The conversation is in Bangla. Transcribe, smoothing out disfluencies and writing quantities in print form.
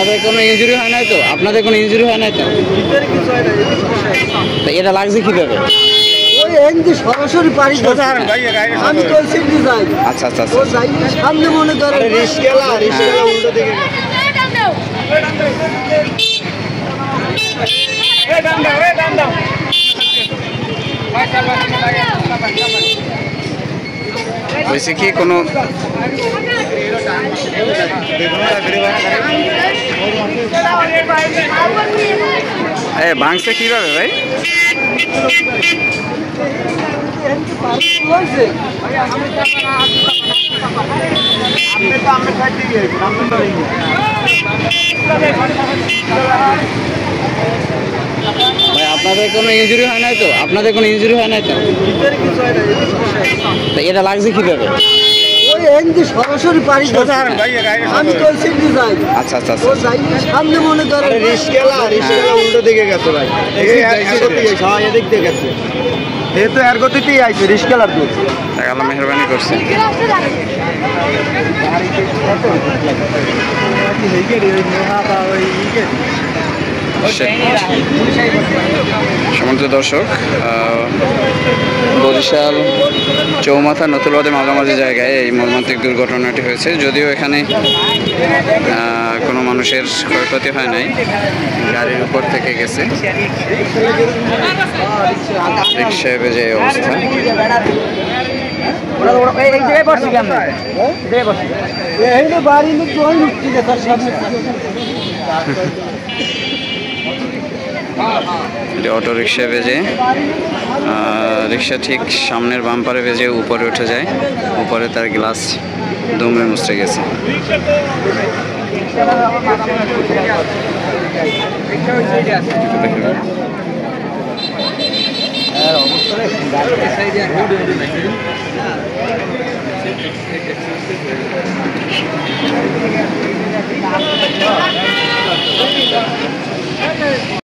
আপনাদের কোনো ইনজুরি হয় নাই তো? আপনাদের কোনো ইনজুরি হয় নাই তো? তো এটা লাগছে কিভাবে? সরাসরি পারি আমি কইছি যে যাই। আচ্ছা আচ্ছা ও যাই সামনে মনে করে রিস্কেলা উল্টো দিকে হয়েছে কি কোনো ভাঙছে কিভাবে ভাই? ভাই আপনাদের কোনো ইনজুরি হয় নাই তো? আপনাদের কোনো ইনজুরি হয় নাই তো? তো এটা লাগছে কিভাবে? সরাসরি পারি আমি কইছি যে যাই। আচ্ছা আচ্ছা ও যাই সামনে মনে করে রিস্কেলা উল্টো দিকে গেছে ভাই। এদিক দিয়ে গেছে যেহেতু এর গতিতেই আইছে রিস্কেলার দুধ। আল্লাহ মেহরবানি করছে। সম্মানিত দর্শক, বরিশাল চৌমাথা নতুলবাদের মাঝামাঝি জায়গায় এই মর্মান্তিক দুর্ঘটনাটি হয়েছে। যদিও এখানে কোনো মানুষের ক্ষয়ক্ষতি হয় নাই, গাড়ির উপর থেকে গেছে। রিক্সায় বেজে এই অবস্থা। অটো রিক্সায় বেজে রিক্সা ঠিক সামনের বাম্পারে বেজে উপরে উঠে যায়। উপরে তার গ্লাস দুমড়ে মুচড়ে গেছে।